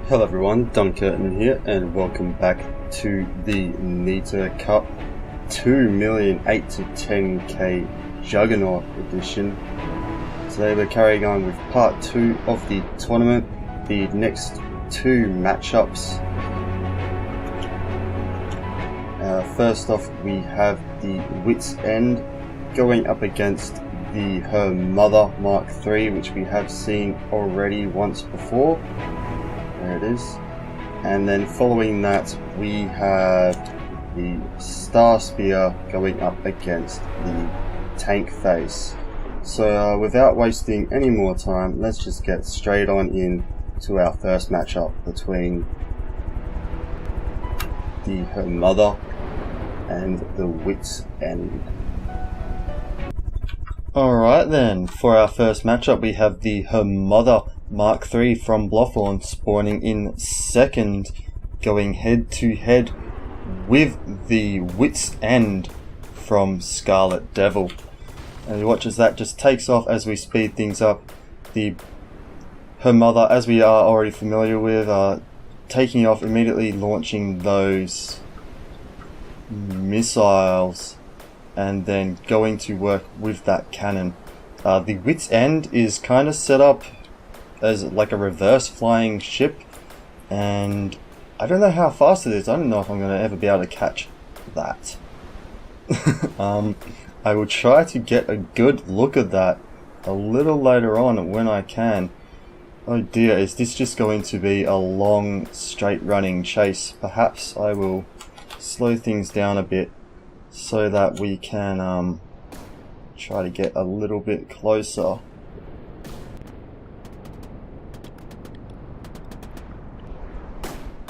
Hello everyone, Dunkurtin here, and welcome back to the Nita Cup 2 million 8 to 10k Juggernaut edition. Today we're carrying on with part 2 of the tournament, the next two matchups. First off, we have the Wit's End going up against the Her Mother Mark III, which we have seen already once before. There it is. And then following that, we have the Solusphere going up against the Tank Face. So without wasting any more time, let's just get straight on in to our first matchup between the Her Mother and the Wit's End. Alright then, for our first matchup we have the Her Mother Mark III from Bloodthorn spawning in second, going head to head with the Wit's End from Scarlet Devil. And you watch as that just takes off as we speed things up. The Her Mother, as we are already familiar with, taking off immediately, launching those missiles and then going to work with that cannon. The Wit's End is kind of set up as like a reverse flying ship, and I don't know how fast it is. I don't know if I'm going to ever be able to catch that. I will try to get a good look at that a little later on when I can. Oh dear, is this just going to be a long straight running chase? Perhaps I will slow things down a bit so that we can try to get a little bit closer.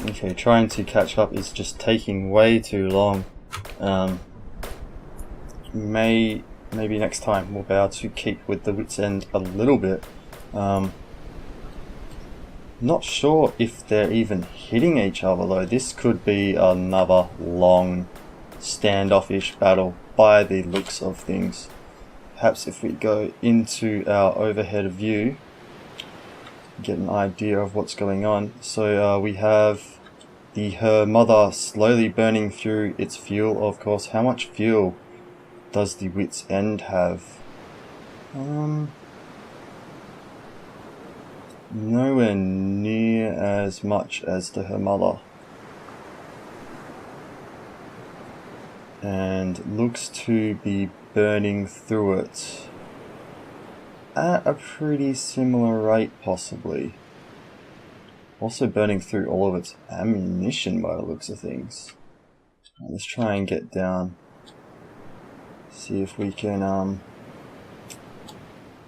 Okay, trying to catch up is just taking way too long. Maybe next time we'll be able to keep with the Wit's End a little bit. Not sure if they're even hitting each other though. This could be another long standoffish battle by the looks of things. Perhaps if we go into our overhead view, get an idea of what's going on. So we have the Her Mother slowly burning through its fuel, of course. How much fuel does the Wit's End have? Nowhere near as much as the Her Mother. And looks to be burning through it at a pretty similar rate, possibly. Also burning through all of its ammunition by the looks of things. Let's try and get down. See if we can,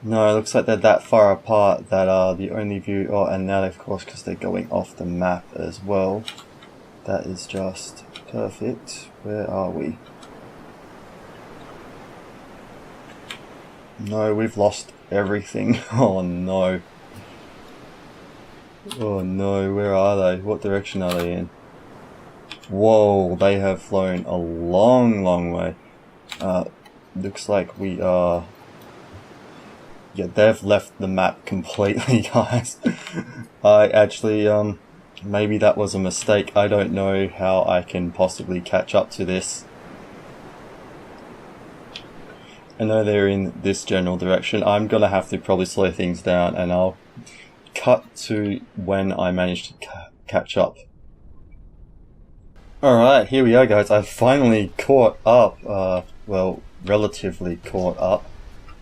no, it looks like they're that far apart that the only view, oh, and now of course because they're going off the map as well. That is just perfect. Where are we? No, we've lost everything. Oh no. Oh no, where are they? What direction are they in? Whoa, they have flown a long way. Looks like we are... Yeah, they've left the map completely, guys. I actually, maybe that was a mistake. I don't know how I can possibly catch up to this. I know they're in this general direction. I'm gonna have to probably slow things down and I'll cut to when I manage to catch up. Alright, here we are guys. I've finally caught up, well, relatively caught up.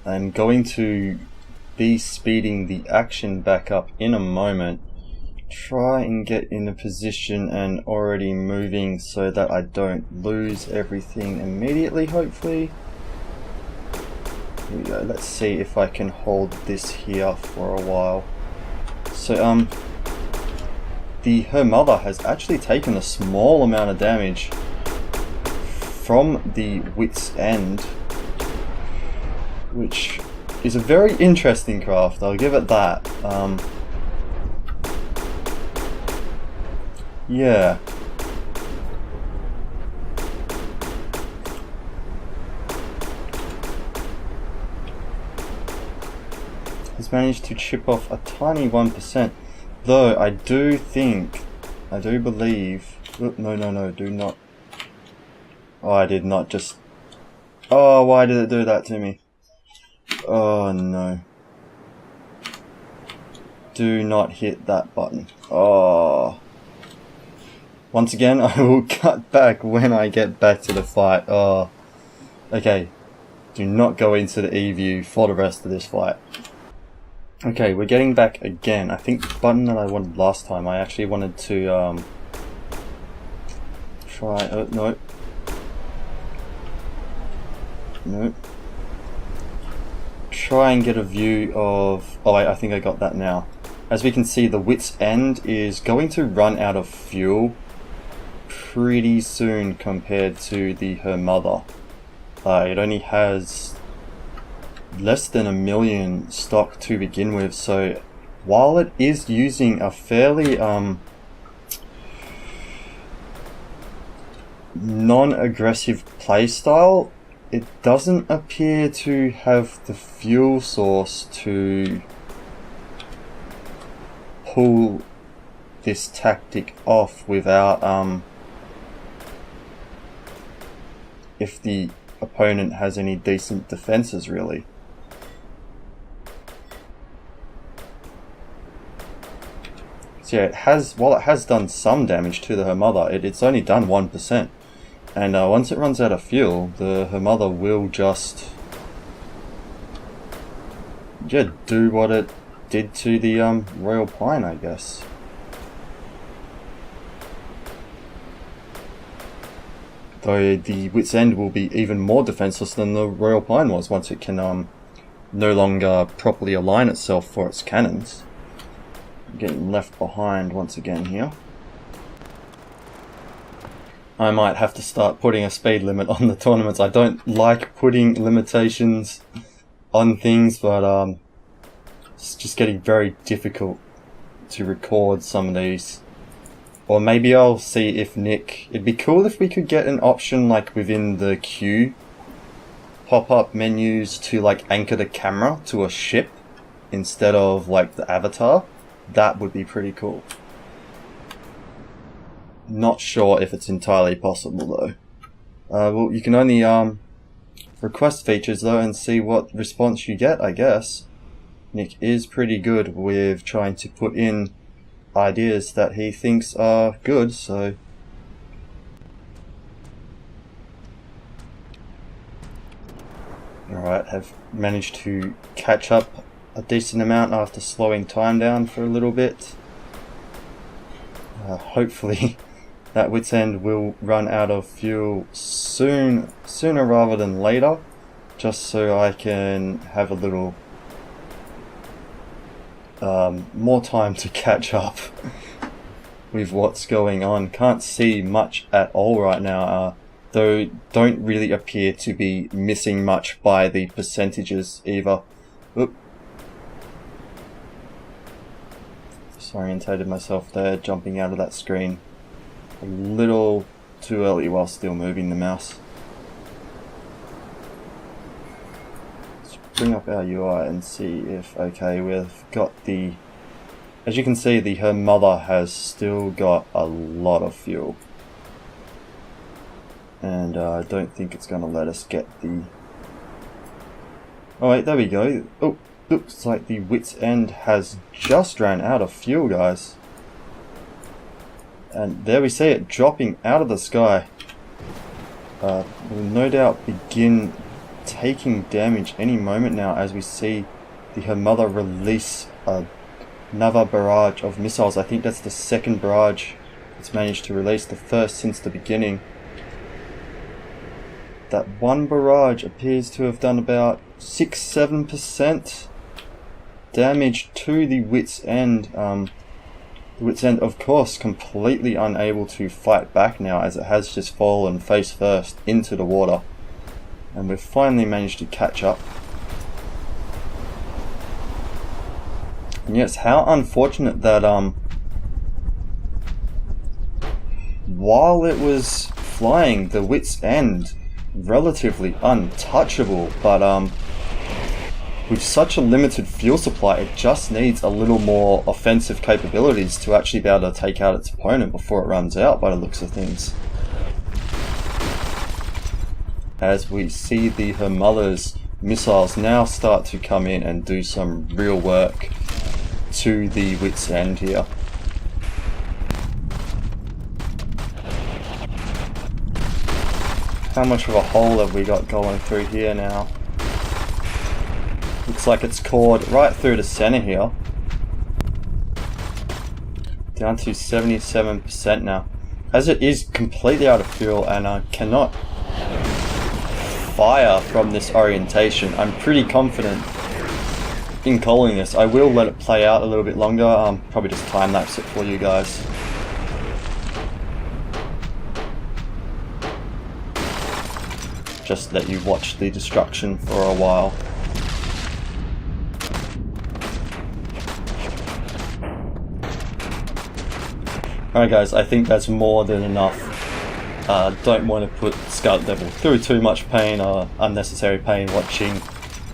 I'm going to be speeding the action back up in a moment. Try and get in a position and already moving so that I don't lose everything immediately, hopefully. Here we go. Let's see if I can hold this here for a while. So, the Her Mother has actually taken a small amount of damage from the Wit's End, which is a very interesting craft, I'll give it that. Yeah. Has managed to chip off a tiny 1%. Though I do believe... Oh, no, do not... Oh, I did not just... Oh, why did it do that to me? Oh, no. Do not hit that button. Oh. Once again, I will cut back when I get back to the fight. Oh. Okay. Do not go into the E-view for the rest of this fight. Okay, we're getting back again. I think the button that I wanted last time, I actually wanted to try... Oh, no. No. Try and get a view of... Oh, I think I got that now. As we can see, the wit's end is going to run out of fuel pretty soon compared to her mother. It only has less than 1 million stock to begin with, so while it is using a fairly non-aggressive playstyle, it doesn't appear to have the fuel source to pull this tactic off without if the opponent has any decent defenses, really. So yeah, while it has done some damage to her mother, it's only done 1%. And once it runs out of fuel, her mother will just do what it did to the Royal Pine, I guess. Though the Wit's End will be even more defenseless than the Royal Pine was once it can no longer properly align itself for its cannons. Getting left behind once again here. I might have to start putting a speed limit on the tournaments. I don't like putting limitations on things, but it's just getting very difficult to record some of these. Or maybe I'll see if it'd be cool if we could get an option like within the queue pop-up menus to like anchor the camera to a ship instead of like the avatar. That would be pretty cool. Not sure if it's entirely possible though. Well, you can only request features though and see what response you get, I guess. Nick is pretty good with trying to put in ideas that he thinks are good, so... Alright, have managed to catch up a decent amount after slowing time down for a little bit. Hopefully that Wit's End will run out of fuel sooner rather than later, just so I can have a little more time to catch up with what's going on. Can't see much at all right now, though don't really appear to be missing much by the percentages either. Oop. Disorientated myself there, jumping out of that screen a little too early while still moving the mouse. Let's bring up our UI and see if, okay, we've got the... As you can see, her mother has still got a lot of fuel. And I don't think it's going to let us get the... Oh wait, there we go. Oh, looks like the Wit's End has just ran out of fuel, guys. And there we see it dropping out of the sky. Will no doubt begin taking damage any moment now as we see her mother release another barrage of missiles. I think that's the second barrage it's managed to release, the first since the beginning. That one barrage appears to have done about 6-7% damage to the Wit's End. The Wit's End, of course, completely unable to fight back now as it has just fallen face first into the water. And we've finally managed to catch up. And yes, how unfortunate that while it was flying, the Wit's End, relatively untouchable, but with such a limited fuel supply, it just needs a little more offensive capabilities to actually be able to take out its opponent before it runs out, by the looks of things. As we see her mother's missiles now start to come in and do some real work to the wit's end here. How much of a hole have we got going through here now? Looks like it's cored right through the center here. Down to 77% now. As it is completely out of fuel and I cannot fire from this orientation, I'm pretty confident in calling this. I will let it play out a little bit longer. Probably just time lapse it for you guys. Just let you watch the destruction for a while. Alright guys, I think that's more than enough. Don't want to put Scarlet Devil through too much pain or unnecessary pain watching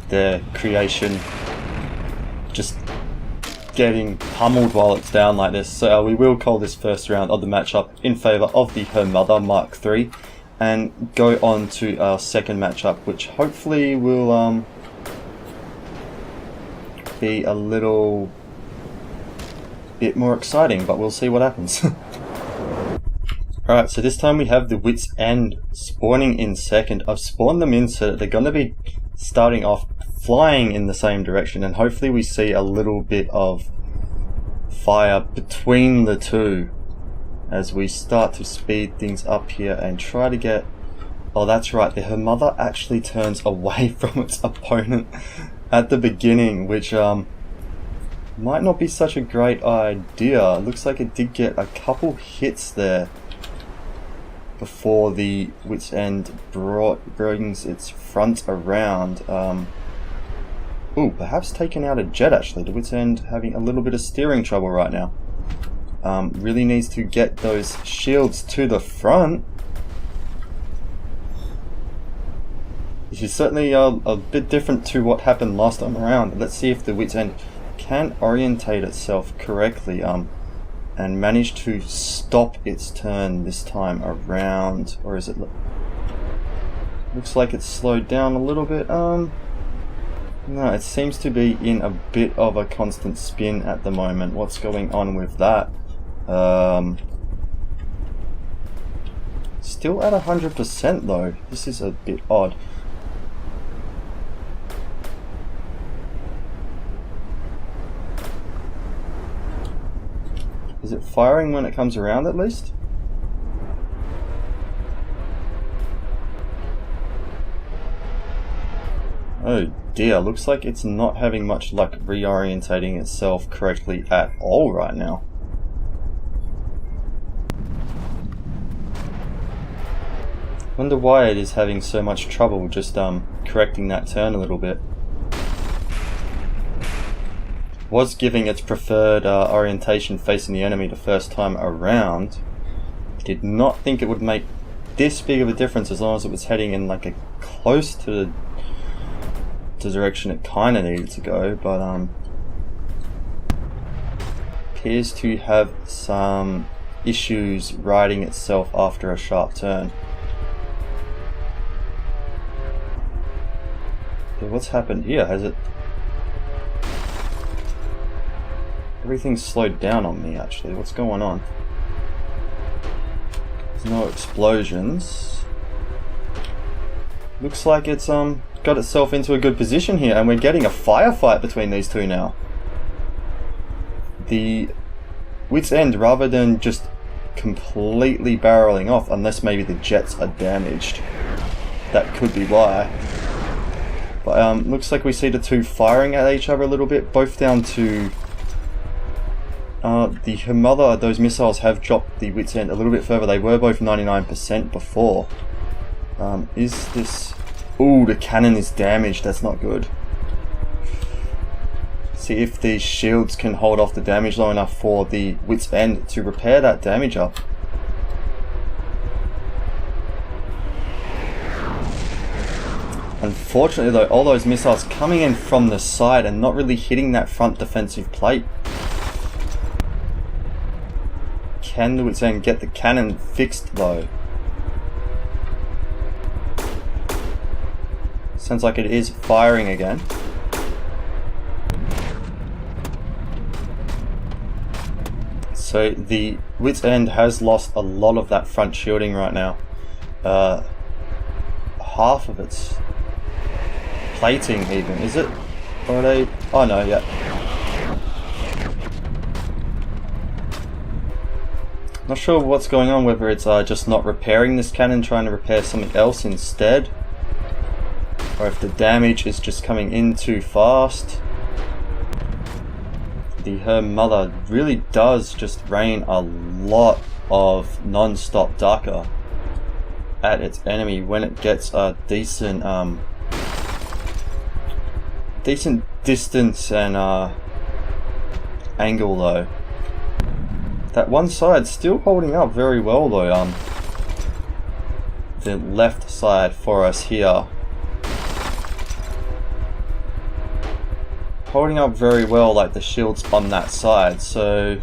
their creation just getting pummeled while it's down like this. So we will call this first round of the matchup in favour of the Her Mother Mark III and go on to our second matchup, which hopefully will be a little bit more exciting, but we'll see what happens. Alright, so this time we have the Wit's End spawning in second. I've spawned them in so that they're going to be starting off flying in the same direction, and hopefully we see a little bit of fire between the two as we start to speed things up here and try to get... Oh, that's right, Her Mother actually turns away from its opponent at the beginning, which might not be such a great idea. Looks like it did get a couple hits there before the Wit's End brings its front around. Ooh, perhaps taking out a jet actually. The Wit's End having a little bit of steering trouble right now. Really needs to get those shields to the front. This is certainly a bit different to what happened last time around. Let's see if the Wit's End can orientate itself correctly and manage to stop its turn this time around. Or is it... Looks like it's slowed down a little bit. No, it seems to be in a bit of a constant spin at the moment. What's going on with that? Still at 100% though. This is a bit odd. Is it firing when it comes around at least? Oh dear, looks like it's not having much luck reorientating itself correctly at all right now. Wonder why it is having so much trouble just correcting that turn a little bit. Was giving its preferred orientation facing the enemy the first time around. Did not think it would make this big of a difference as long as it was heading in like a close to the direction it kind of needed to go, but appears to have some issues righting itself after a sharp turn. Okay, what's happened here? Has it... Everything's slowed down on me actually. What's going on? There's no explosions. Looks like it's got itself into a good position here, and we're getting a firefight between these two now. The Wit's End, rather than just completely barreling off, unless maybe the jets are damaged. That could be why. But looks like we see the two firing at each other a little bit, both down to... Her Mother, those missiles have dropped the Wit's End a little bit further. They were both 99% before. Is this... Ooh, the cannon is damaged. That's not good. See if these shields can hold off the damage long enough for the Wit's End to repair that damage up. Unfortunately though, all those missiles coming in from the side and not really hitting that front defensive plate. Can the Wits End get the cannon fixed though? Sounds like it is firing again. So the Wits End has lost a lot of that front shielding right now. Half of its plating even, is it? Or are they? Oh no, yeah. Not sure what's going on, whether it's just not repairing this cannon, trying to repair something else instead, or if the damage is just coming in too fast. Her mother really does just rain a lot of non-stop Daka at its enemy when it gets a decent distance and angle though. That one side still holding up very well though. The left side for us here, holding up very well, like the shields on that side. So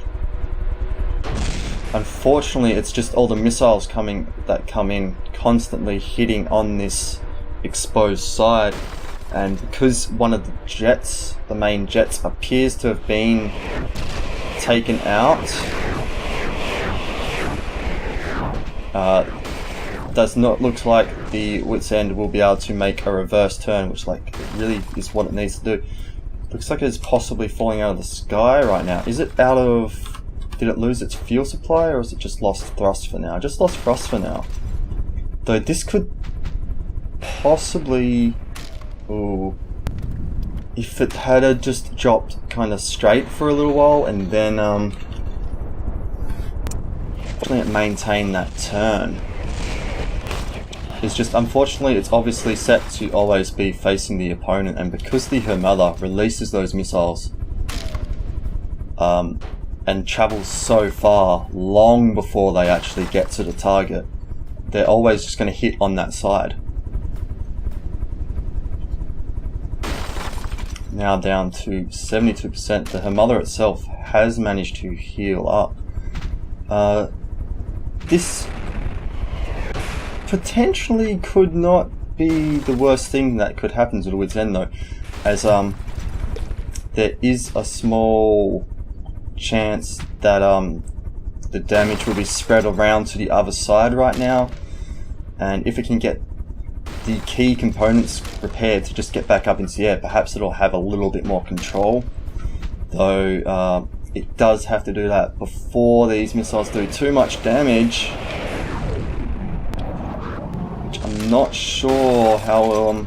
unfortunately it's just all the missiles that come in constantly hitting on this exposed side, and because one of the jets, the main jets, appears to have been taken out, does not look like the Wits End will be able to make a reverse turn, which like really is what it needs to do. Looks like it's possibly falling out of the sky right now. Is it out of... Did it lose its fuel supply, or is it just lost thrust for now? Just lost thrust for now. Though this could possibly... Ooh. If it had just dropped kind of straight for a little while and then it maintained that turn. It's just, unfortunately, it's obviously set to always be facing the opponent, and because her mother releases those missiles and travels so far long before they actually get to the target, they're always just going to hit on that side. Now down to 72%. Her mother itself has managed to heal up. This potentially could not be the worst thing that could happen to the Wits End though, as there is a small chance that the damage will be spread around to the other side right now, and if it can get the key components repaired to just get back up into the air, perhaps it'll have a little bit more control, though it does have to do that before these missiles do too much damage. I'm not sure how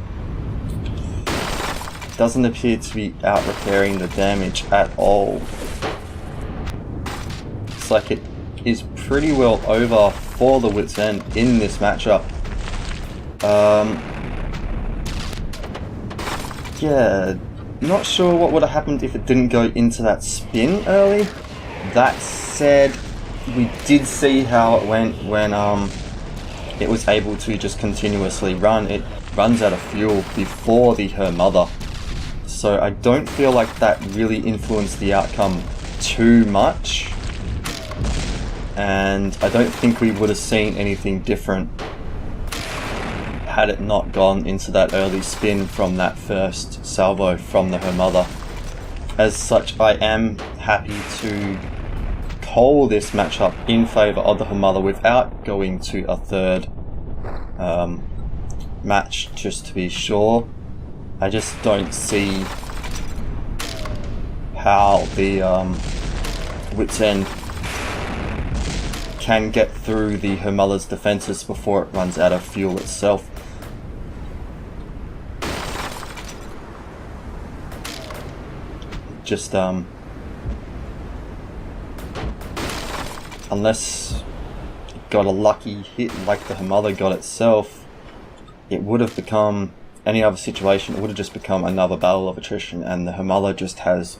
doesn't appear to be out repairing the damage at all. It's like it is pretty well over for the Wits End in this matchup. Yeah, not sure what would have happened if it didn't go into that spin early. That said, we did see how it went when it was able to just continuously run. It runs out of fuel before her mother, so I don't feel like that really influenced the outcome too much, and I don't think we would have seen anything different had it not gone into that early spin from that first salvo from her mother. As such, I am happy to call this matchup in favour of her mother without going to a third match, just to be sure. I just don't see how the Wits End can get through her mother's defences before it runs out of fuel itself. Just unless it got a lucky hit like her mother got itself, it would have become any other situation. It would have just become another battle of attrition, and her mother just has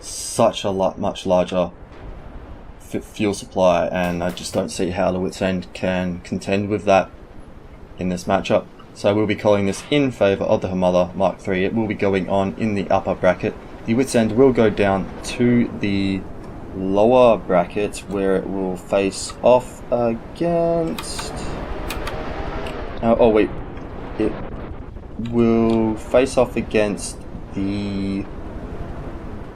such a much larger fuel supply, and I just don't see how the Wits End can contend with that in this matchup. So I will be calling this in favour of the Himalaya Mark III. It will be going on in the upper bracket. The wits end will go down to the lower bracket where it will face off against... oh wait, it will face off against the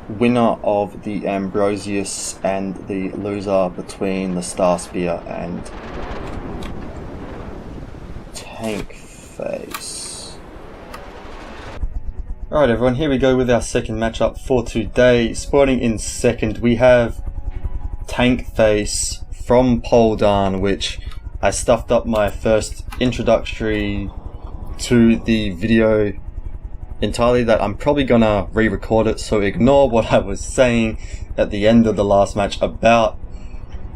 winner of the Ambrosius and the loser between the Starspear and Tank Face. Alright everyone, here we go with our second matchup for today. Spawning in second we have Tank Face from Poldan, which I stuffed up my first introductory to the video entirely, that I'm probably gonna re-record it, so ignore what I was saying at the end of the last match about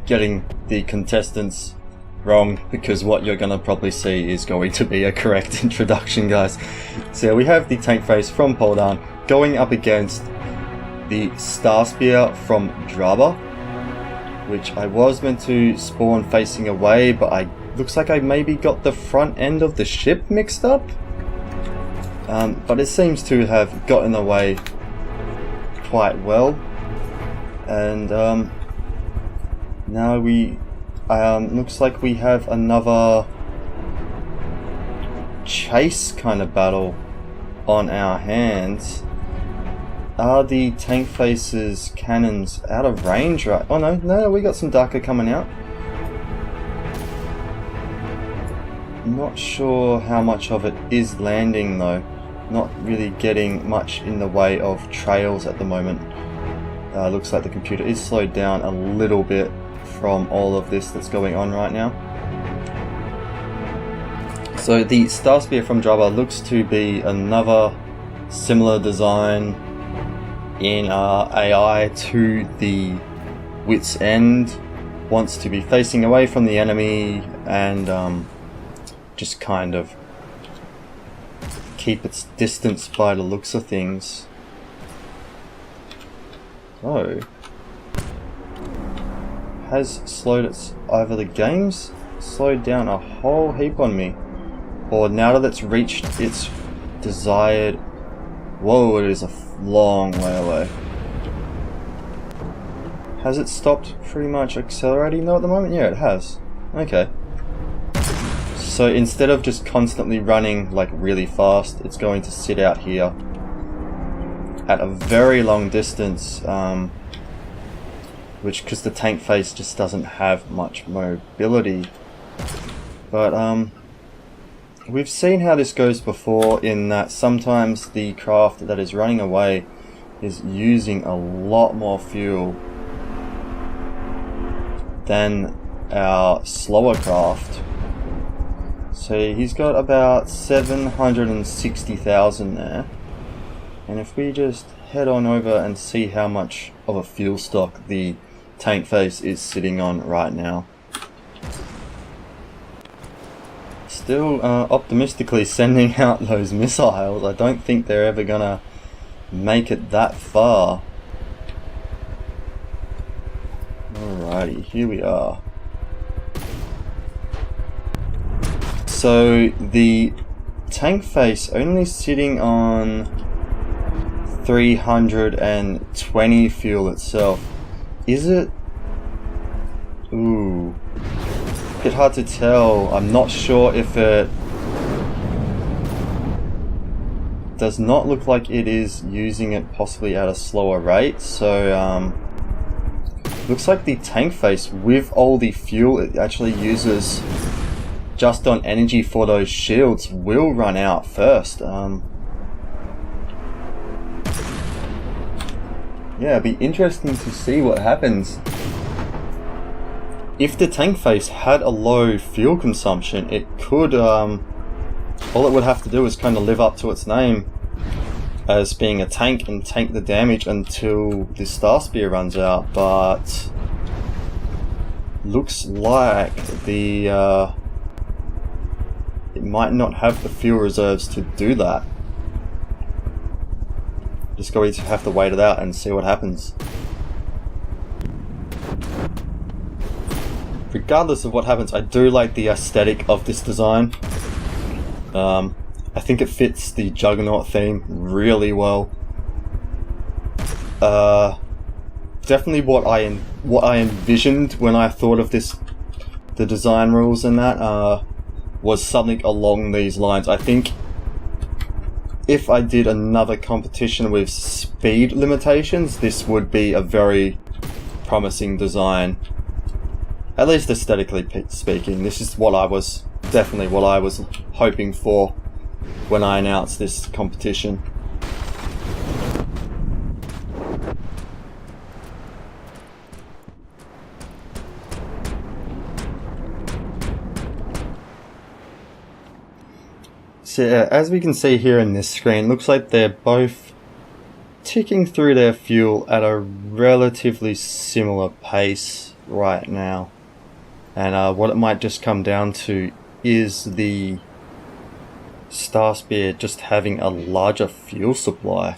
getting the contestants wrong, because what you're gonna probably see is going to be a correct introduction, guys. So we have the Tank Face from Poldan going up against the Starspear from Draba, which I was meant to spawn facing away, but looks like I maybe got the front end of the ship mixed up. But it seems to have gotten away quite well, and now we looks like we have another chase kind of battle on our hands. Are the Tank Face's cannons out of range? Right? Oh no, we got some Darker coming out. Not sure how much of it is landing though. Not really getting much in the way of trails at the moment. Looks like the computer is slowed down a little bit from all of this that's going on right now. So the Starspear from Draba looks to be another similar design in AI to the Wits End. Wants to be facing away from the enemy and just kind of keep its distance by the looks of things. So has slowed its, either the game's slowed down a whole heap on me, or now that it's reached its desired... Whoa, it is a long way away. Has it stopped pretty much accelerating though at the moment? Yeah, it has. Okay. So instead of just constantly running like really fast, it's going to sit out here at a very long distance, which, because the Tank Face just doesn't have much mobility. But we've seen how this goes before, in that sometimes the craft that is running away is using a lot more fuel than our slower craft. So he's got about 760,000 there, and if we just head on over and see how much of a fuel stock the Tank Face is sitting on right now. Still optimistically sending out those missiles. I don't think they're ever gonna make it that far. Alrighty, here we are. So the Tank Face only sitting on 320 fuel itself. Is it? Ooh. Bit hard to tell. I'm not sure if it... Does not look like it is using it possibly at a slower rate. So looks like the Tank Face, with all the fuel it actually uses just on energy for those shields, will run out first. Yeah, it'd be interesting to see what happens. If the Tank Face had a low fuel consumption, it could, all it would have to do is kind of live up to its name as being a tank and tank the damage until the Starspear runs out, but looks like the it might not have the fuel reserves to do that. Just going to have to wait it out and see what happens. Regardless of what happens, I do like the aesthetic of this design. I think it fits the Juggernaut theme really well. Definitely what I envisioned when I thought of this, the design rules and that, was something along these lines. I think if I did another competition with speed limitations, this would be a very promising design. At least aesthetically speaking, this is what I was definitely what I was hoping for when I announced this competition. So yeah, as we can see here in this screen, looks like they're both ticking through their fuel at a relatively similar pace right now. And what it might just come down to is the Solusphere just having a larger fuel supply.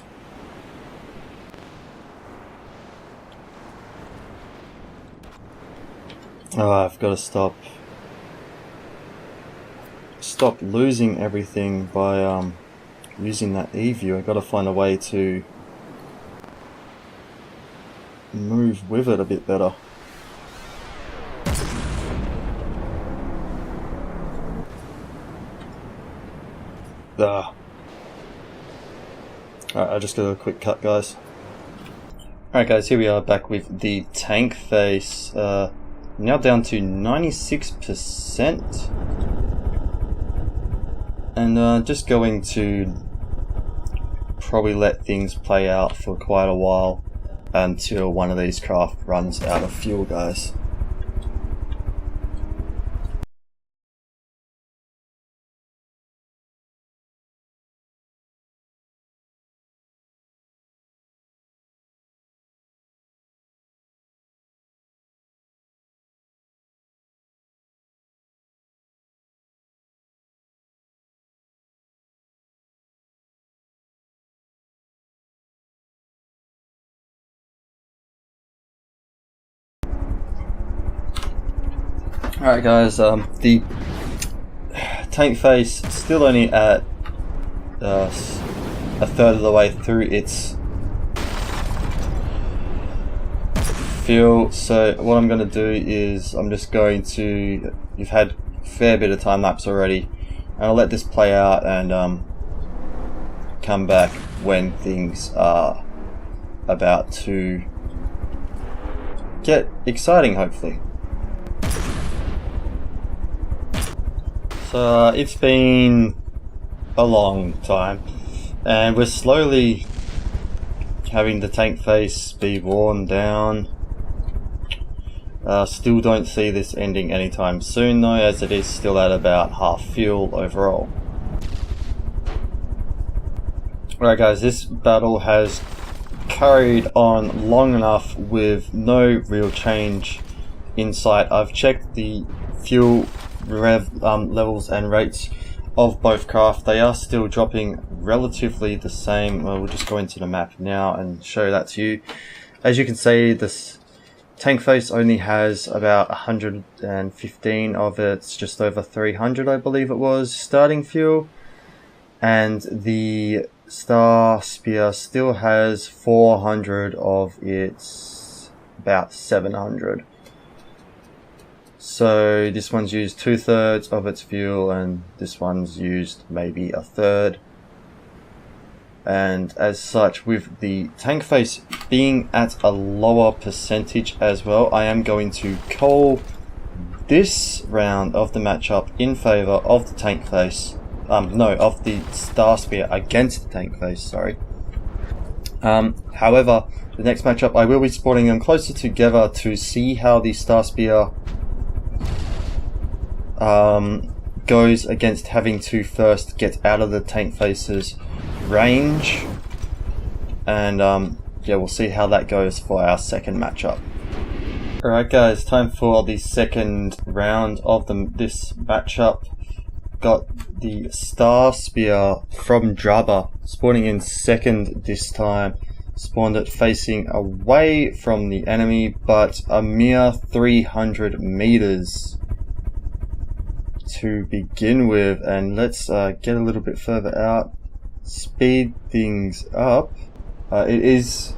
Oh, I've got to stop losing everything by using that E-view. I've got to find a way to move with it a bit better. Alright, I just got a quick cut, guys. Alright guys, here we are back with the tank face. Now down to 96%. And just going to probably let things play out for quite a while until one of these craft runs out of fuel, guys. Alright guys, the tank face still only at a third of the way through its fuel, so what I'm going to do is I'm just going to, you've had a fair bit of time lapse already, and I'll let this play out and come back when things are about to get exciting, hopefully. So it's been a long time, and we're slowly having the tank face be worn down. Still don't see this ending anytime soon though, as it is still at about half fuel overall. Alright guys, this battle has carried on long enough with no real change in sight. I've checked the fuel levels and rates of both craft. They are still dropping relatively the same. Well, we'll just go into the map now and show that to you. As you can see, this tank face only has about 115 of its just over 300, I believe it was, starting fuel, and the Solusphere still has 400 of its about 700. So this one's used 2/3 of its fuel and this one's used maybe 1/3. And as such, with the tank face being at a lower percentage as well, I am going to call this round of the matchup in favor of the tank face. Of the Solusphere against the tank face, sorry. However, the next matchup I will be spotting them closer together to see how the Solusphere goes against having to first get out of the tank face's range, and yeah, we'll see how that goes for our second matchup. Alright guys, time for the second round of this matchup. Got the Solusphere from Drubber spawning in second this time. Spawned it facing away from the enemy, but a mere 300 meters. to begin with, and let's get a little bit further out, speed things up. It is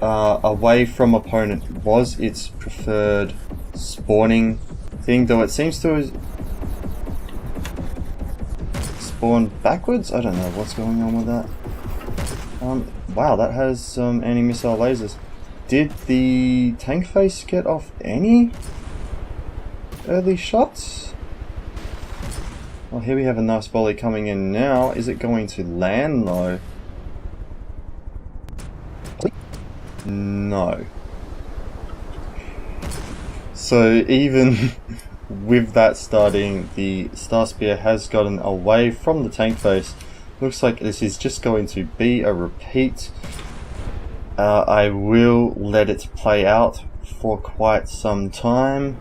away from opponent was its preferred spawning thing, though it seems to spawn backwards. I don't know what's going on with that. Wow, that has some anti-missile lasers. Did the tank face get off any early shots? Well, here we have a nice volley coming in now. Is it going to land though? No. So even with that starting, the Solusphere has gotten away from the tank face. Looks like this is just going to be a repeat. I will let it play out for quite some time,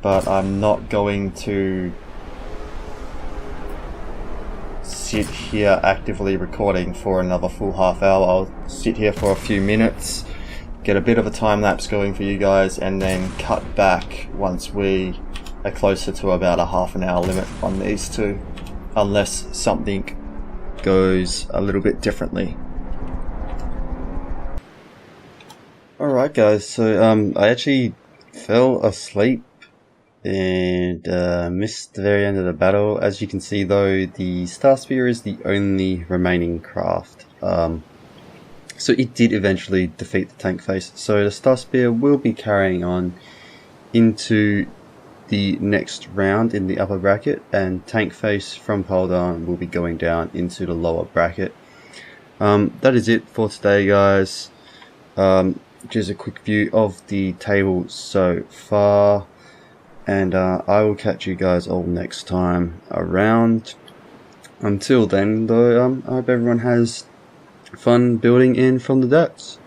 but I'm not going to sit here actively recording for another full half hour. I'll sit here for a few minutes, get a bit of a time lapse going for you guys, and then cut back once we are closer to about a half an hour limit on these two, unless something goes a little bit differently. Alright guys, so I actually fell asleep and missed the very end of the battle. As you can see though, the Solusphere is the only remaining craft. So it did eventually defeat the tank face. So the Solusphere will be carrying on into the next round in the upper bracket, and tank face from Poldarn will be going down into the lower bracket. That is it for today guys. Just a quick view of the table so far, and I will catch you guys all next time around. Until then though, I hope everyone has fun building in from the depths.